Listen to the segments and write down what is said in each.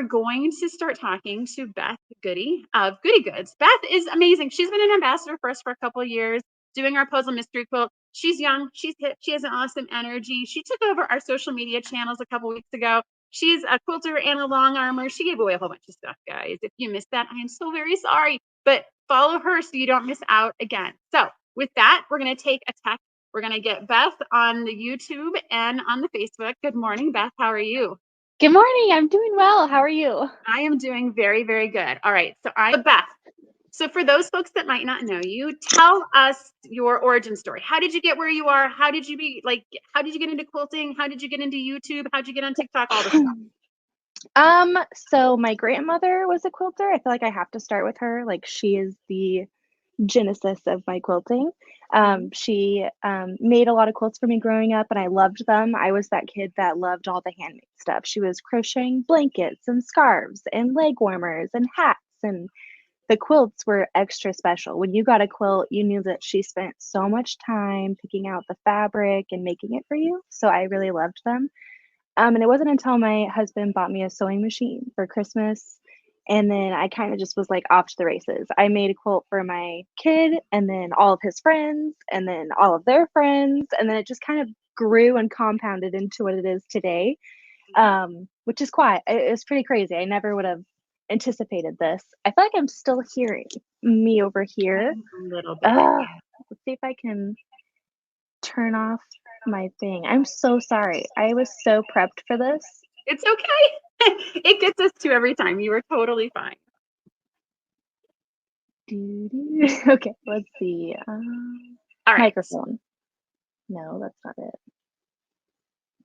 are going to start talking to Beth Gude of Gude Goods. Beth is amazing. She's been an ambassador for us for a couple of years doing our Puzzle Mystery Quilt. She's young. She's hip. She has an awesome energy. She took over our social media channels a couple weeks ago. She's a quilter and a long armor. She gave away a whole bunch of stuff, guys. If you missed that, I am so very sorry. But follow her so you don't miss out again. So with that, we're going to take a text. We're going to get Beth on the YouTube and on the Facebook. Good morning, Beth. How are you? Good morning. I'm doing well. How are you? I am doing very, very good. All right. So I'm Beth. So for those folks that might not know you, tell us your origin story. How did you get where you are? How did you get into quilting? How did you get into YouTube? How did you get on TikTok? All this stuff. So my grandmother was a quilter. I feel like I have to start with her. Like, she is the genesis of my quilting. She made a lot of quilts for me growing up, and I loved them. I was that kid that loved all the handmade stuff. She was crocheting blankets and scarves and leg warmers and hats, and the quilts were extra special. When you got a quilt, you knew that she spent so much time picking out the fabric and making it for you. So I really loved them. And it wasn't until my husband bought me a sewing machine for Christmas, and then I kind of just was like off to the races. I made a quilt for my kid, and then all of his friends, and then all of their friends, and then it just kind of grew and compounded into what it is today, which is it's pretty crazy. I never would have anticipated this. I feel like I'm still hearing me over here. A little bit. Let's see if I can turn off my thing. I'm so sorry. I was so prepped for this. It's okay. It gets us to every time. You were totally fine. Okay, let's see. All right. Microphone. No, that's not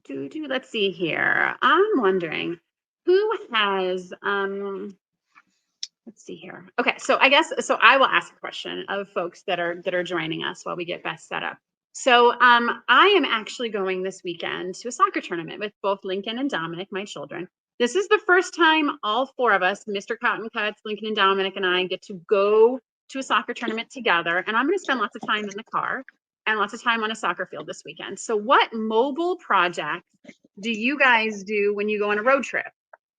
it. Let's see here. I'm wondering who has let's see here. Okay, so I will ask a question of folks that are joining us while we get Beth set up. So I am actually going this weekend to a soccer tournament with both Lincoln and Dominic, my children. This is the first time all four of us, Mr. Cotton Cuts, Lincoln and Dominic, and I get to go to a soccer tournament together. And I'm going to spend lots of time in the car and lots of time on a soccer field this weekend. So what mobile projects do you guys do when you go on a road trip?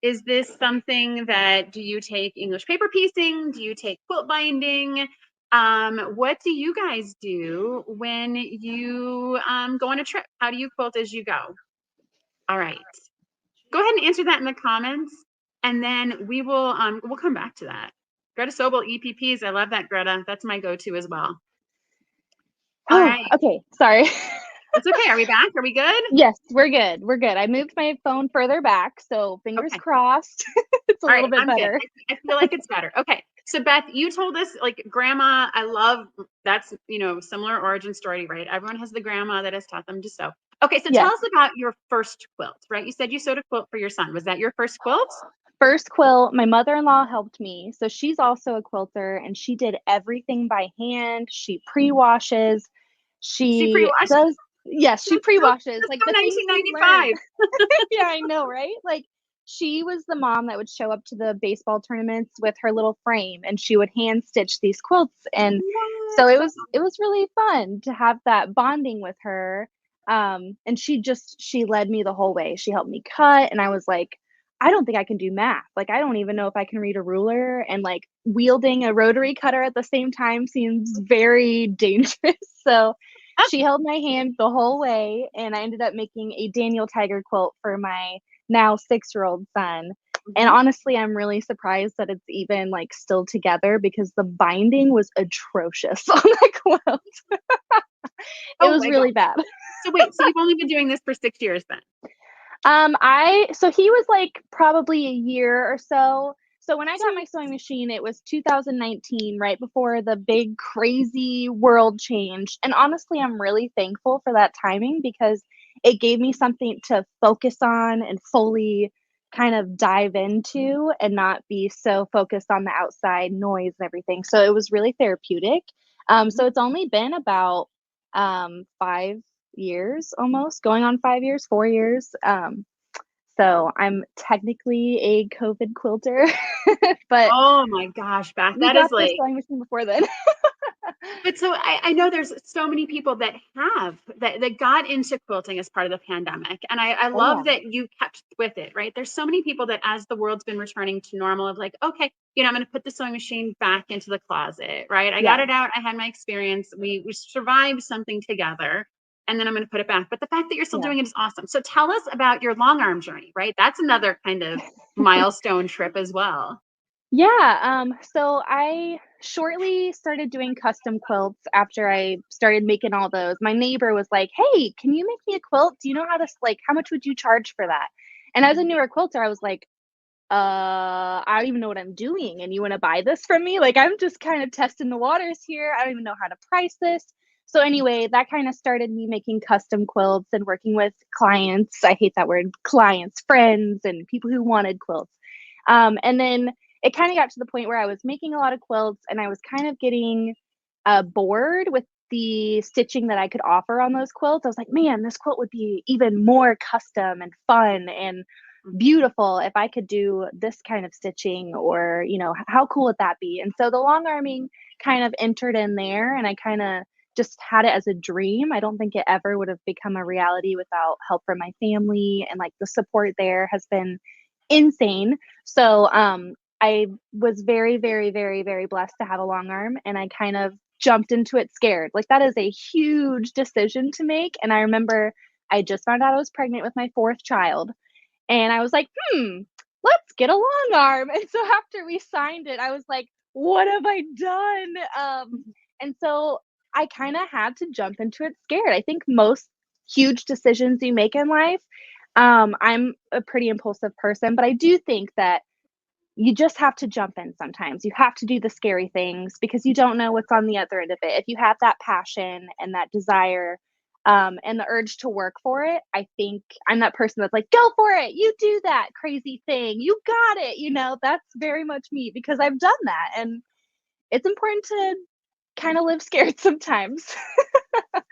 Is this something that, do you take English paper piecing? Do you take quilt binding? What do you guys do when you go on a trip? How do you quilt as you go? All right. Go ahead and answer that in the comments, and then we'll come back to that. Greta Sobel, EPPs. I love that, Greta. That's my go-to as well. All right. Okay. Sorry. It's okay. Are we back? Are we good? Yes, we're good. We're good. I moved my phone further back, so fingers crossed. It's a little bit better. I feel like it's better. Okay. So Beth, you told us, like, grandma, I love, that's, similar origin story, right? Everyone has the grandma that has taught them to sew. Okay. So tell us about your first quilt, right? You said you sewed a quilt for your son. Was that your first quilt? First quilt, my mother-in-law helped me. So she's also a quilter, and she did everything by hand. She pre-washes. She does. Yes, she pre-washes. Like the 1995. Yeah, I know, right? Like, she was the mom that would show up to the baseball tournaments with her little frame, and she would hand stitch these quilts. And so it was really fun to have that bonding with her. And she led me the whole way. She helped me cut, and I was like, I don't think I can do math. Like, I don't even know if I can read a ruler, and like wielding a rotary cutter at the same time seems very dangerous. So she held my hand the whole way, and I ended up making a Daniel Tiger quilt for my now 6-year-old son. And honestly, I'm really surprised that it's even like still together, because the binding was atrocious on the quilt. It was really bad. So wait, so you've only been doing this for 6 years then? So he was like probably a year or so. So when I got my sewing machine, it was 2019, right before the big crazy world change. And honestly, I'm really thankful for that timing, because it gave me something to focus on and fully kind of dive into, and not be so focused on the outside noise and everything. So it was really therapeutic. So it's only been about 5 years, almost going on 5 years, 4 years. So I'm technically a COVID quilter, but oh my gosh, Beth, that is like sewing machine before then. But so I know there's so many people that that got into quilting as part of the pandemic. And I Oh love yeah. that you kept with it, right? There's so many people that as the world's been returning to normal of like, okay, I'm going to put the sewing machine back into the closet, right? I got Yeah. it out. I had my experience. We survived something together. And then I'm going to put it back. But the fact that you're still Yeah. doing it is awesome. So tell us about your long arm journey, right? That's another kind of milestone trip as well. Yeah, so I shortly started doing custom quilts after I started making all those. My neighbor was like, "Hey, can you make me a quilt? Do you know how to like how much would you charge for that?" And as a newer quilter, I was like, I don't even know what I'm doing, and you want to buy this from me? Like I'm just kind of testing the waters here. I don't even know how to price this." So anyway, that kind of started me making custom quilts and working with clients. I hate that word, clients, friends, and people who wanted quilts. And then it kind of got to the point where I was making a lot of quilts and I was kind of getting bored with the stitching that I could offer on those quilts. I was like, man, this quilt would be even more custom and fun and beautiful if I could do this kind of stitching, or, how cool would that be? And so the long arming kind of entered in there, and I kind of just had it as a dream. I don't think it ever would have become a reality without help from my family, and like the support there has been insane. So, I was very, very, very, very blessed to have a long arm, and I kind of jumped into it scared. Like that is a huge decision to make. And I remember I just found out I was pregnant with my fourth child, and I was like, let's get a long arm. And so after we signed it, I was like, what have I done? And so I kind of had to jump into it scared. I think most huge decisions you make in life, I'm a pretty impulsive person, but I do think that you just have to jump in sometimes. You have to do the scary things because you don't know what's on the other end of it. If you have that passion and that desire, and the urge to work for it, I think I'm that person that's like, go for it. You do that crazy thing. You got it. That's very much me because I've done that. And it's important to kind of live scared sometimes.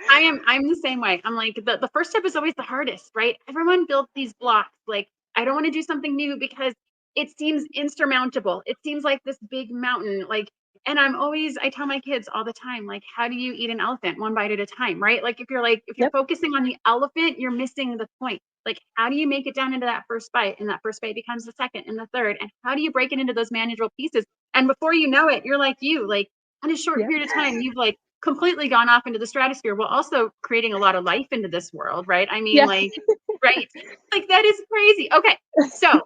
I'm the same way. I'm like the first step is always the hardest, right? Everyone built these blocks. Like I don't want to do something new because it seems insurmountable. It seems like this big mountain. Like, and I tell my kids all the time, like, how do you eat an elephant one bite at a time, right? If you're Yep. focusing on the elephant, you're missing the point. Like, how do you make it down into that first bite? And that first bite becomes the second and the third. And how do you break it into those manageable pieces? And before you know it, you're like like in a short Yep. period of time, you've like completely gone off into the stratosphere while also creating a lot of life into this world, right? I mean, Yeah. like, right? Like that is crazy. Okay. So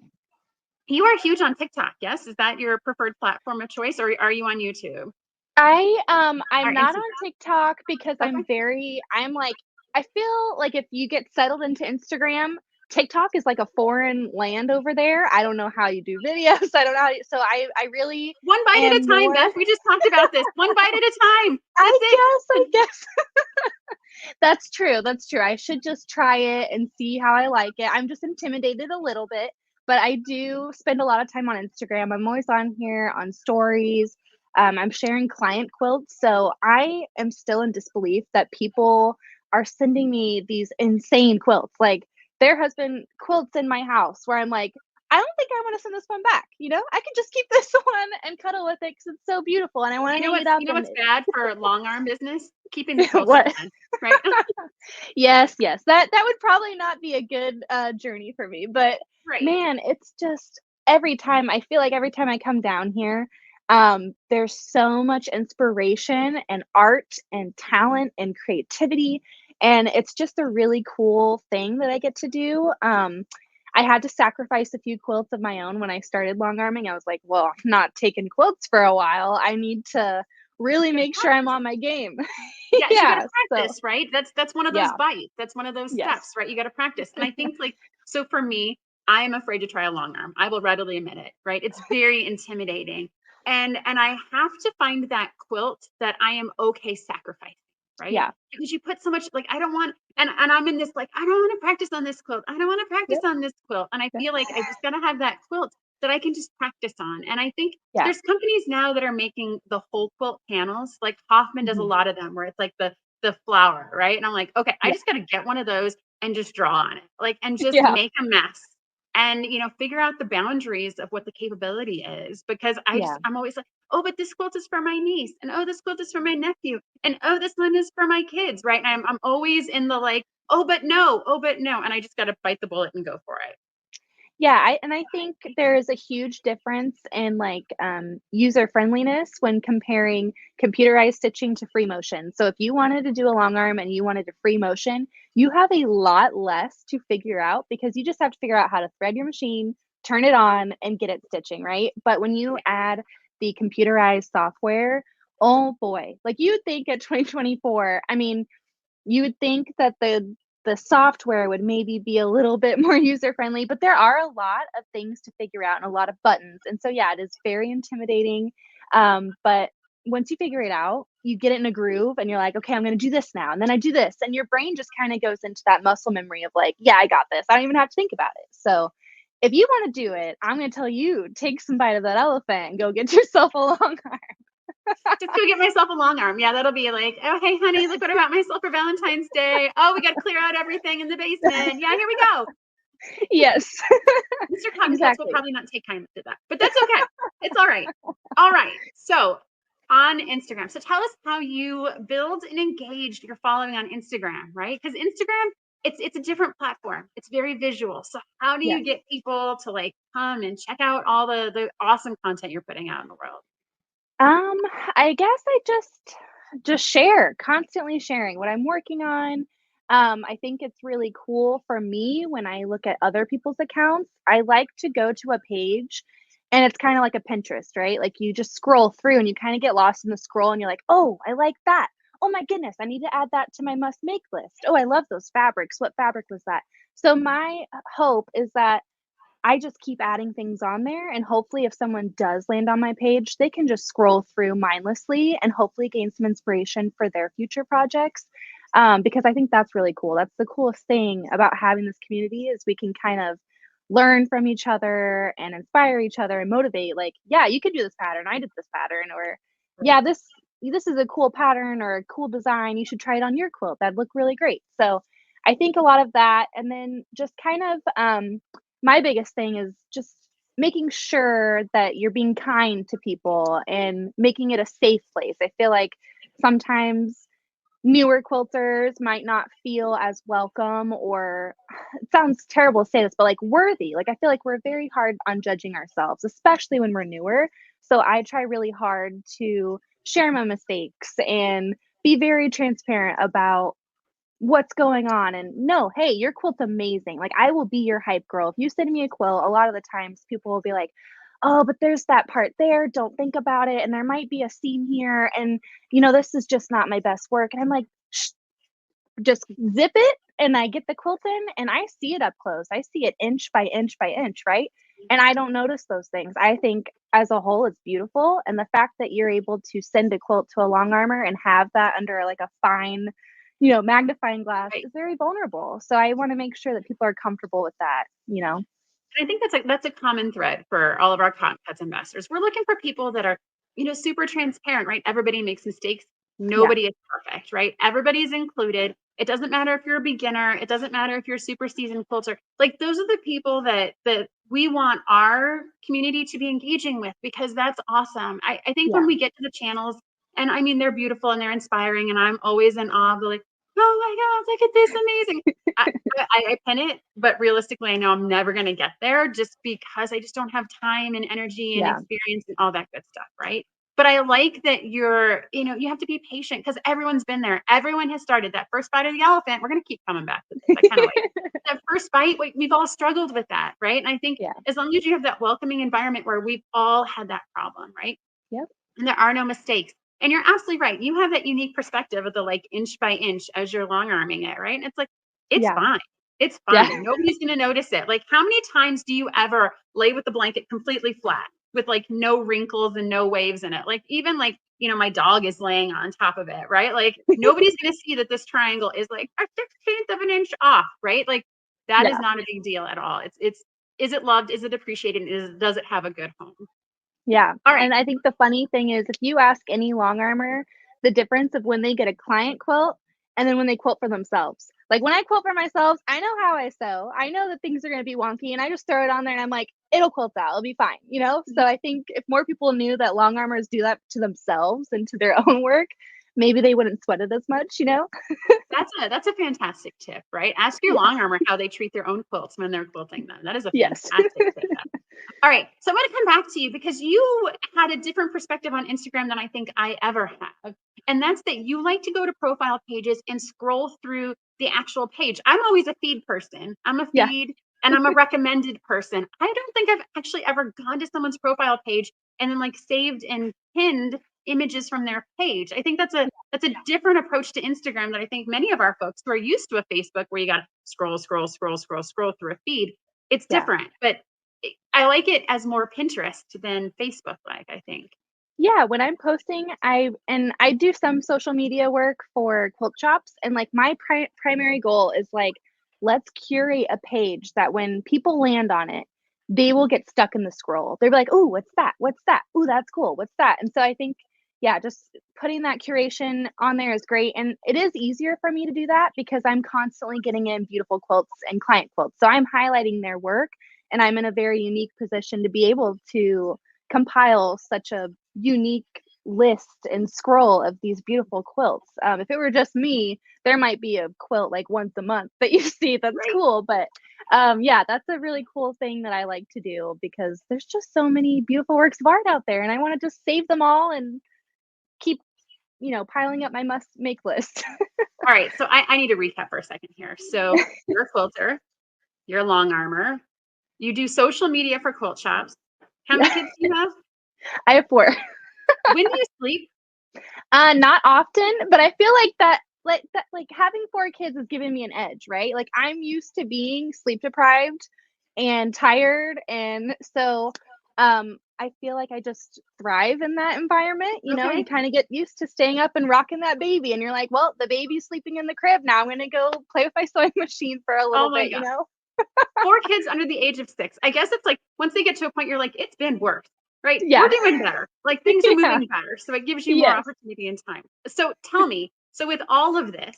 you are huge on TikTok, yes? Is that your preferred platform of choice, or are you on YouTube I'm or not on Instagram? TikTok because Okay. I'm like, I feel like if you get settled into Instagram, TikTok is like a foreign land over there. I don't know how you do videos. I don't know so I really One bite at a am time, more Beth. We just talked about this. One bite at a time. That's I it. guess, I guess. That's true, that's true. I should just try it and see how I like it. I'm just intimidated a little bit, but I do spend a lot of time on Instagram. I'm always on here on stories. I'm sharing client quilts, so I am still in disbelief that people are sending me these insane quilts. Like, there has been quilts in my house where I'm like, I don't think I want to send this one back. I can just keep this one and cuddle with it because it's so beautiful, and I want to hang it up. You know And what's bad for long arm business? Keeping the quilts what? open, right? Yes, yes. That would probably not be a good, journey for me, but Right. man, it's just every time I come down here, there's so much inspiration and art and talent and creativity, and it's just a really cool thing that I get to do. I had to sacrifice a few quilts of my own when I started long arming. I was like, "Well, I'm not taking quilts for a while. I need to really You got to make sure I'm practice. on my game." Yes, you got to Yeah, so practice, right? That's one of those yeah. bites. That's one of those Yes. steps, right? You got to practice. And I think like so for me, I am afraid to try a long arm. I will readily admit it, right? It's very intimidating. And I have to find that quilt that I am okay sacrificing, right? Yeah. Because you put so much like I don't want and I'm in this like I don't want to practice on this quilt. I don't want to practice Yep. on this quilt. And I Yep. feel like I just got to have that quilt that I can just practice on. And I think Yeah. there's companies now that are making the whole quilt panels. Like Hoffman does a Mhm. lot of them where it's like the flower, right? And I'm like, okay, I Yeah. just got to get one of those and just draw on it, like, and just Yeah. make a mess and, figure out the boundaries of what the capability is because Yeah. I'm always like, oh, but this quilt is for my niece, and oh, this quilt is for my nephew, and oh, this one is for my kids, right? And I'm always in the like, oh, but no, oh, but no. And I just got to bite the bullet and go for it. Yeah, I think there's a huge difference in like user friendliness when comparing computerized stitching to free motion. So if you wanted to do a long arm and you wanted a free motion, you have a lot less to figure out because you just have to figure out how to thread your machine, turn it on, and get it stitching, right? But when you add the computerized software, oh boy, like you would think at 2024, I mean, you would think that the software would maybe be a little bit more user friendly, but there are a lot of things to figure out and a lot of buttons. And so yeah, it is very intimidating. But once you figure it out, you get it in a groove and you're like, okay, I'm going to do this now. And then I do this. And your brain just kind of goes into that muscle memory of like, yeah, I got this. I don't even have to think about it. So if you want to do it, I'm going to tell you, take some bite of that elephant and go get yourself a long arm. Just go get myself a long arm. Yeah, that'll be like, oh, hey, honey, look what I got myself for Valentine's Day. Oh, we got to clear out everything in the basement. Yeah, here we go. Yes, Mr. Cottontails will exactly. probably not take kindly to that, but that's okay. It's all right. All right. So on Instagram. So tell us how you build and engage your following on Instagram, right? Because Instagram, it's a different platform. It's very visual. So how do Yes. you get people to like come and check out all the awesome content you're putting out in the world? Um, I guess I just share, constantly sharing what I'm working on. I think it's really cool for me when I look at other people's accounts. I like to go to a page and it's kind of like a Pinterest, right? Like you just scroll through and you kind of get lost in the scroll and you're like, "Oh, I like that. Oh my goodness, I need to add that to my must make list. Oh, I love those fabrics. What fabric was that?" So my hope is that I just keep adding things on there, and hopefully, if someone does land on my page, they can just scroll through mindlessly and hopefully gain some inspiration for their future projects. Because I think that's really cool. That's the coolest thing about having this community is we can kind of learn from each other and inspire each other and motivate. Like, yeah, you could do this pattern. I did this pattern, or yeah, Right. this is a cool pattern or a cool design. You should try it on your quilt. That'd look really great. So I think a lot of that, and then just kind of my biggest thing is just making sure that you're being kind to people and making it a safe place. I feel like sometimes newer quilters might not feel as welcome or it sounds terrible to say this, but like worthy. Like I feel like we're very hard on judging ourselves, especially when we're newer. So I try really hard to share my mistakes and be very transparent about what's going on and no, hey, your quilt's amazing. Like I will be your hype girl. If you send me a quilt, a lot of the times people will be like, oh, but there's that part there. Don't think about it. And there might be a seam here. And, this is just not my best work. And I'm like, Shh, just zip it. And I get the quilt in and I see it up close. I see it inch by inch by inch, right? And I don't notice those things. I think as a whole, it's beautiful. And the fact that you're able to send a quilt to a long armor and have that under like a fine, magnifying glass Right. is very vulnerable. So I want to make sure that people are comfortable with that. And I think that's a common thread for all of our pets investors. We're looking for people that are, super transparent, right? Everybody makes mistakes. Yeah. Nobody is perfect, right? Everybody's included. It doesn't matter if you're a beginner. It doesn't matter if you're a super seasoned quilter. Like those are the people that we want our community to be engaging with because that's awesome. I think when Yeah. we get to the channels, and I mean they're beautiful and they're inspiring, and I'm always in awe of the like, oh my God, look at this amazing. I pin it, but realistically, I know I'm never going to get there just because I just don't have time and energy and Yeah. experience and all that good stuff, right? But I like that you have to be patient because everyone's been there. Everyone has started that first bite of the elephant. We're going to keep coming back to this. I kind of like that first bite. We've all struggled with that, right? And I think Yeah. as long as you have that welcoming environment where we've all had that problem, right? Yep. And there are no mistakes. And you're absolutely right. You have that unique perspective of the like inch by inch as you're long arming it, right? And it's like, it's Yeah. fine. It's Yeah. fine. Nobody's going to notice it. Like, how many times do you ever lay with the blanket completely flat with like no wrinkles and no waves in it? Like, even like, my dog is laying on top of it, right? Like, nobody's going to see that this triangle is like a 16th of an inch off, right? Like, that is Yeah. not a big deal at all. Is it loved? Is it appreciated? Does it have a good home? Yeah, All right. and I think the funny thing is if you ask any long armor the difference of when they get a client quilt and then when they quilt for themselves. Like when I quilt for myself, I know how I sew. I know that things are going to be wonky and I just throw it on there and I'm like, it'll quilt out. It'll be fine, you know? So I think if more people knew that long armors do that to themselves and to their own work, maybe they wouldn't sweat it as much, you know? That's a fantastic tip, right? Ask your Yeah. long armor how they treat their own quilts when they're quilting them. That is a Yes. fantastic tip. All right. So I'm going to come back to you because you had a different perspective on Instagram than I think I ever have. And that's that you like to go to profile pages and scroll through the actual page. I'm always a feed person. I'm a Yeah. feed and I'm a recommended person. I don't think I've actually ever gone to someone's profile page and then like saved and pinned images from their page. I think that's a different approach to Instagram that I think many of our folks who are used to a Facebook where you got to scroll through a feed. It's Yeah. different, but I like it as more Pinterest than Facebook like, I think. Yeah, when I'm posting, I do some social media work for quilt shops, and like my primary goal is like, let's curate a page that when people land on it, they will get stuck in the scroll. They'll be like, "Oh, what's that? What's that? Oh, that's cool. What's that?" And so I think, yeah, just putting that curation on there is great, and it is easier for me to do that because I'm constantly getting in beautiful quilts and client quilts. So I'm highlighting their work, and I'm in a very unique position to be able to compile such a unique list and scroll of these beautiful quilts. If it were just me, there might be a quilt like once a month that you see that's Right. cool. But yeah, that's a really cool thing that I like to do because there's just so many beautiful works of art out there, and I want to just save them all and keep, piling up my must make list. All right. So I need to recap for a second here. So you're a quilter, you're a long armor, you do social media for quilt shops. How many Yeah, kids do you have? I have four. When do you sleep? Not often, but I feel like that having 4 kids has given me an edge, right? Like I'm used to being sleep deprived and tired, and so I feel like I just thrive in that environment. You Okay. kind of get used to staying up and rocking that baby, and you're like, well, the baby's sleeping in the crib now. I'm gonna go play with my sewing machine for a Oh little my bit, God. 4 kids under the age of 6. I guess it's like once they get to a point, you're like, it's been worse, right? We're Yeah, doing better. Like things are yeah, moving better. So it gives you more yes. opportunity and time. So tell me, so with all of this,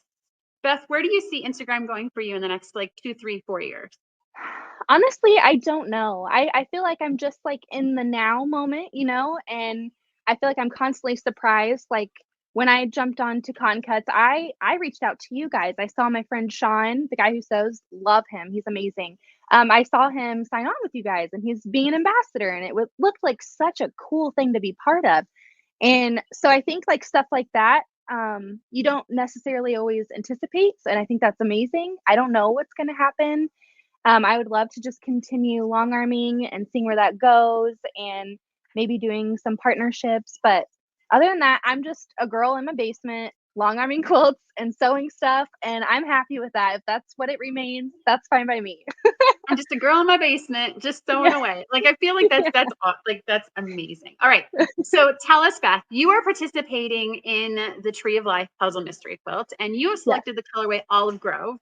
Beth, where do you see Instagram going for you in the next like 2, 3, 4 years? Honestly, I don't know. I feel like I'm just, like, in the now moment, and I feel like I'm constantly surprised, like, when I jumped on to Cuts, I reached out to you guys. I saw my friend Sean, the guy who sews, love him, he's amazing. I saw him sign on with you guys, and he's being an ambassador, and it looked like such a cool thing to be part of, and so I think, like, stuff like that, you don't necessarily always anticipate, and I think that's amazing. I don't know what's gonna happen. I would love to just continue long arming and seeing where that goes and maybe doing some partnerships. But other than that, I'm just a girl in my basement, long arming quilts and sewing stuff. And I'm happy with that. If that's what it remains, that's fine by me. I'm just a girl in my basement, just sewing Yeah. away. Like I feel like Yeah. that's amazing. All right. So tell us, Beth, you are participating in the Tree of Life Puzzle Mystery Quilt, and you have Yes. selected the colorway Olive Grove.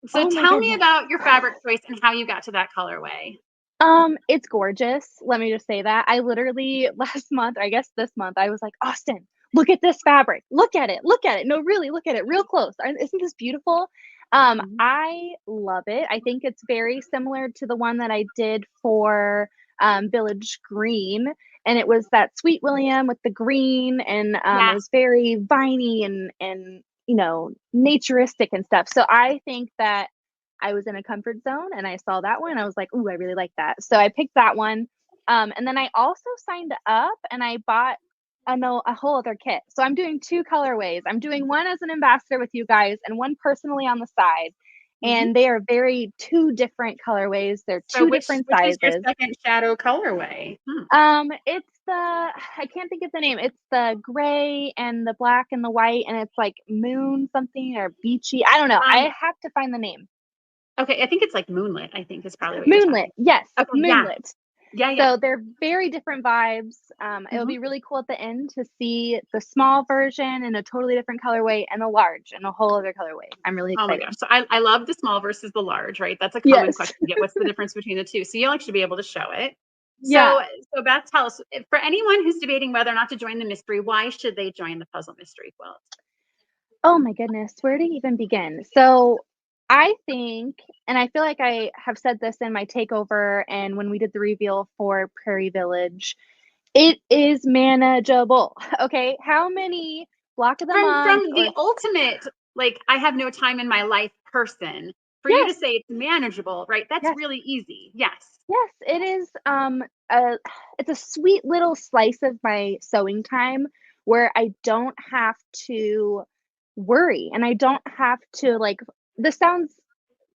So Oh my tell me goodness. about your fabric choice and how you got to that colorway. It's gorgeous. Let me just say that. I literally last month, or I guess this month, I was like, Austin, look at this fabric. Look at it. Look at it. No, really, look at it real close. Isn't this beautiful? Mhm. I love it. I think it's very similar to the one that I did for Village Green. And it was that Sweet William with the green, and it Yes. was very viney and naturistic and stuff. So I think that I was in a comfort zone and I saw that one. I was like, "Ooh, I really like that." So I picked that one. And then I also signed up and I bought a whole other kit. So I'm doing 2 colorways. I'm doing one as an ambassador with you guys and one personally on the side. Mhm. And they are very 2 different colorways. They're So 2 different which is your sizes. second shadow colorway? It's the I can't think of the name. It's the gray and the black and the white, and it's like moon something or beachy. I don't know. I Um, have to find the name. okay, I think it's like moonlit, I think is probably what you're Moonlit, talking. yes, Okay, yeah. moonlit. Yeah, yeah. So they're very different vibes. It'll Mhm. be really cool at the end to see the small version in a totally different colorway and a large in a whole other colorway. I'm really Oh my gosh. excited. So I love the small versus the large, right? That's a common Yes. question to get. What's the difference between the two? So you'll actually be able to show it. Yeah. So Beth, tell us for anyone who's debating whether or not to join the mystery, why should they join the puzzle mystery quilt? Oh my goodness, where to even begin? So I think, and I feel like I have said this in my takeover and when we did the reveal for Prairie Village, it is manageable. Okay. How many block of the From month the or ultimate, like, I have no time in my life person, for you to yes, say it's manageable, right? That's yes, really easy. Yes. yes, it is a it's a sweet little slice of my sewing time where I don't have to worry and I don't have to like this sounds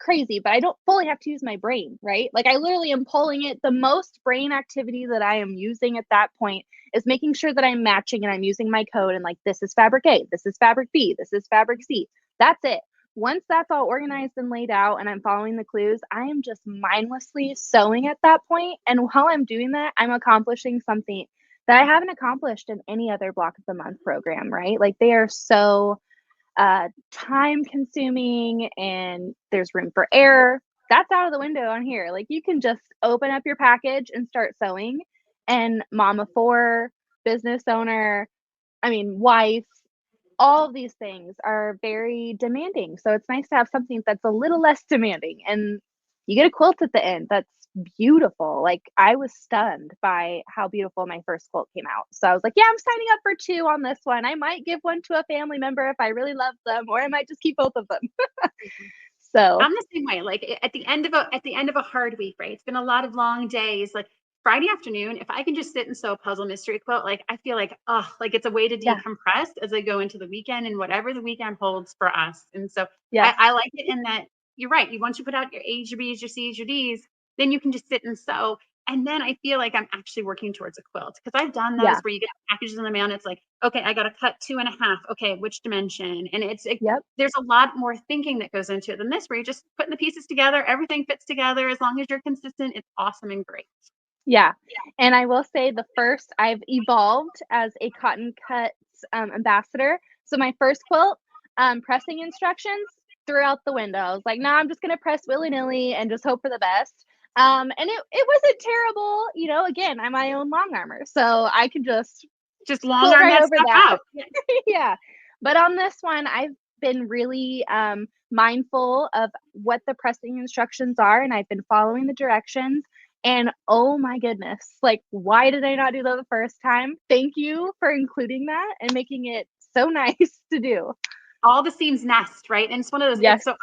crazy, but I don't fully have to use my brain, right? Like I literally am pulling it. The most brain activity that I am using at that point is making sure that I'm matching and I'm using my code and like this is fabric A, this is fabric B, this is fabric C. That's it. Once that's all organized and laid out and I'm following the clues, I am just mindlessly sewing at that point. And while I'm doing that, I'm accomplishing something that I haven't accomplished in any other block of the month program, right? Like they are so time consuming and there's room for error. That's out of the window on here. Like you can just open up your package and start sewing. And mama four, business owner, I mean, wife, all of these things are very demanding. So it's nice to have something that's a little less demanding. And you get a quilt at the end that's beautiful. Like I was stunned by how beautiful my first quilt came out. So I was like, yeah, I'm signing up for two on this one. I might give one to a family member if I really love them, or I might just keep both of them. So I'm the same way. Like at the end of a hard week, right? It's been a lot of long days. Like Friday afternoon, if I can just sit and sew a puzzle mystery quilt, like I feel like, oh, like it's a way to yeah, decompress as I go into the weekend and whatever the weekend holds for us. And so yes, I like it in that you're right. You once you put out your A's, your B's, your C's, your D's, then you can just sit and sew. And then I feel like I'm actually working towards a quilt because I've done those yeah, where you get packages in the mail and it's like, okay, I got to cut 2.5. Okay, which dimension? And yep, there's a lot more thinking that goes into it than this, where you're just putting the pieces together. Everything fits together. As long as you're consistent, it's awesome and great. yeah. And I will say the first I've evolved as a cotton cuts ambassador. So my first quilt, pressing instructions threw out the window. I was like, nah, I'm just gonna press willy nilly and just hope for the best. And it wasn't terrible. You know, again, I'm my own long armor, so I could just Just long quilt arm right that over stuff that. out. Yeah. But on this one, I've been really mindful of what the pressing instructions are, and I've been following the directions. And oh my goodness, like, why did I not do that the first time? Thank you for including that and making it so nice to do. All the seams nest, right? And it's one of those. Yes. So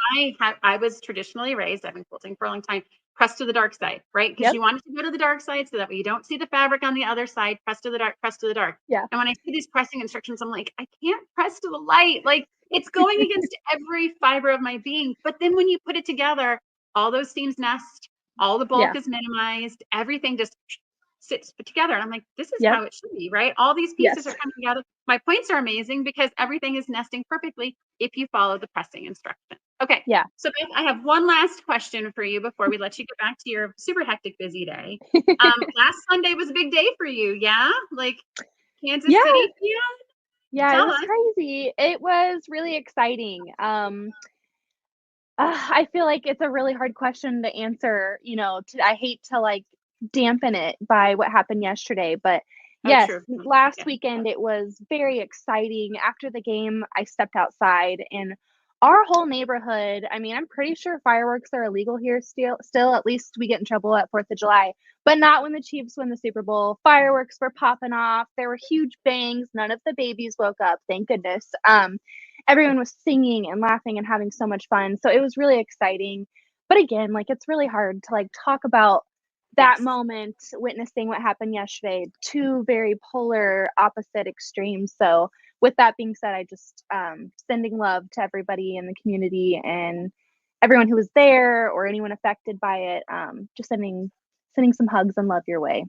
I was traditionally raised. I've been quilting for a long time. Press to the dark side, right? Because Yep. you want it to go to the dark side, so that way you don't see the fabric on the other side. Press to the dark. Press to the dark. Yeah. And when I see these pressing instructions, I'm like, I can't press to the light. Like it's going against every fiber of my being. But then when you put it together, all those seams nest. All the Yeah. bulk is minimized. Everything just sits put together. And I'm like, this is Yep. how it should be, right? All these Yes. pieces are coming together. My points are amazing because everything is nesting perfectly if you follow the pressing instruction. Okay. Yeah. So Beth, I have one last question for you before we let you get back to your super hectic busy day. Last Sunday was a big day for you, yeah? Like Kansas Yeah. City, yeah? Yeah. It Tell was us. crazy. It was really exciting. I feel like it's a really hard question to answer, you know, I hate to like dampen it by what happened yesterday, but Oh, yes, true. last Yeah. weekend it was very exciting. After the game, I stepped outside and our whole neighborhood, I mean, I'm pretty sure fireworks are illegal here still at least we get in trouble at 4th of July, but not when the Chiefs win the Super Bowl. Fireworks were popping off. There were huge bangs. None of the babies woke up, thank goodness. Everyone was singing and laughing and having so much fun. So it was really exciting. But again, like it's really hard to like talk about that Yes. moment, witnessing what happened yesterday, two very polar opposite extremes. So with that being said, I just sending love to everybody in the community and everyone who was there or anyone affected by it. Just sending some hugs and love your way.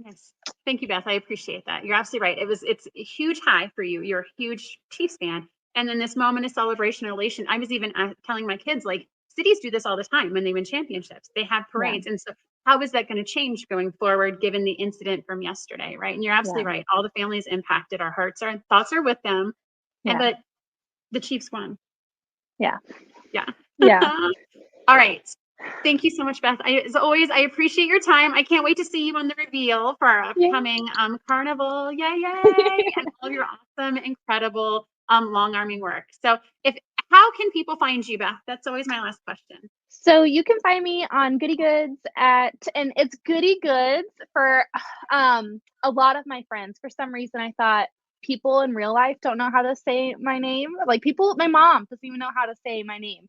Yes. Thank you, Beth. I appreciate that. You're absolutely right. It's a huge high for you. You're a huge Chiefs fan. And then this moment of celebration and elation. I was even telling my kids, like, cities do this all the time when they win championships. They have Yeah, parades. And so how is that going to change going forward given the incident from yesterday, right? And you're yeah, absolutely right. All the families impacted. Our hearts our thoughts are with them. And yeah, but the Chiefs won. yeah, Yeah. yeah. All right. Thank you so much, Beth. As always, I appreciate your time. I can't wait to see you on the reveal for our Yeah. upcoming carnival. Yay, yay. And all your awesome, incredible long arming work. So how can people find you, Beth? That's always my last question. So you can find me on Goody Goods and it's Goody Goods for a lot of my friends. For some reason, I thought people in real life don't know how to say my name. Like my mom doesn't even know how to say my name.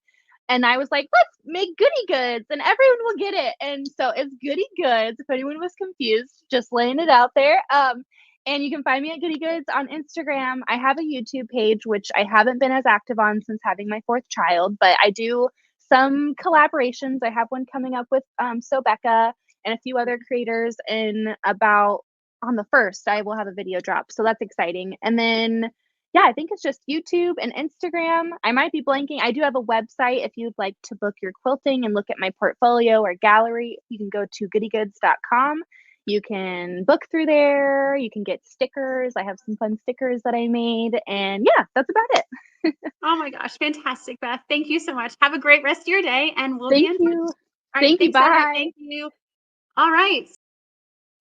And I was like, let's make Goody Goods and everyone will get it. And so it's Goody Goods. If anyone was confused, just laying it out there. And you can find me at Goody Goods on Instagram. I have a YouTube page, which I haven't been as active on since having my fourth child, but I do some collaborations. I have one coming up with So Becca and a few other creators in about on the 1st. I will have a video drop. So that's exciting. And then yeah, I think it's just YouTube and Instagram. I might be blanking. I do have a website if you'd like to book your quilting and look at my portfolio or gallery. You can go to goodygoods.com. You can book through there. You can get stickers. I have some fun stickers that I made. And yeah, that's about it. Oh my gosh, fantastic, Beth. Thank you so much. Have a great rest of your day, and we'll be Thank in touch. you. All right, Thank you. thanks, Beth. Bye. Thank you. All right.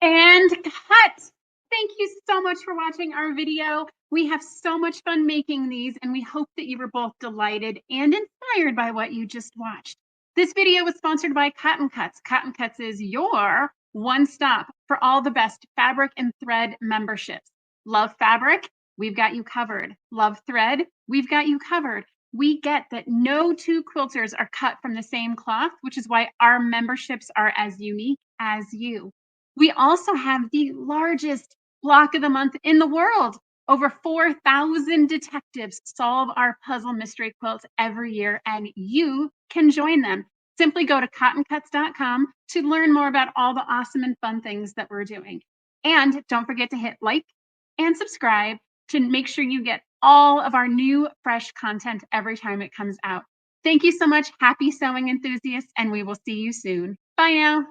And cut. Thank you so much for watching our video. We have so much fun making these, and we hope that you were both delighted and inspired by what you just watched. This video was sponsored by Cotton Cuts. Cotton Cuts is your one stop for all the best fabric and thread memberships. Love fabric? We've got you covered. Love thread? We've got you covered. We get that no two quilters are cut from the same cloth, which is why our memberships are as unique as you. We also have the largest block of the month in the world. Over 4,000 detectives solve our puzzle mystery quilts every year, and you can join them. Simply go to cottoncuts.com to learn more about all the awesome and fun things that we're doing. And don't forget to hit like and subscribe to make sure you get all of our new, fresh content every time it comes out. Thank you so much. Happy sewing enthusiasts, and we will see you soon. Bye now.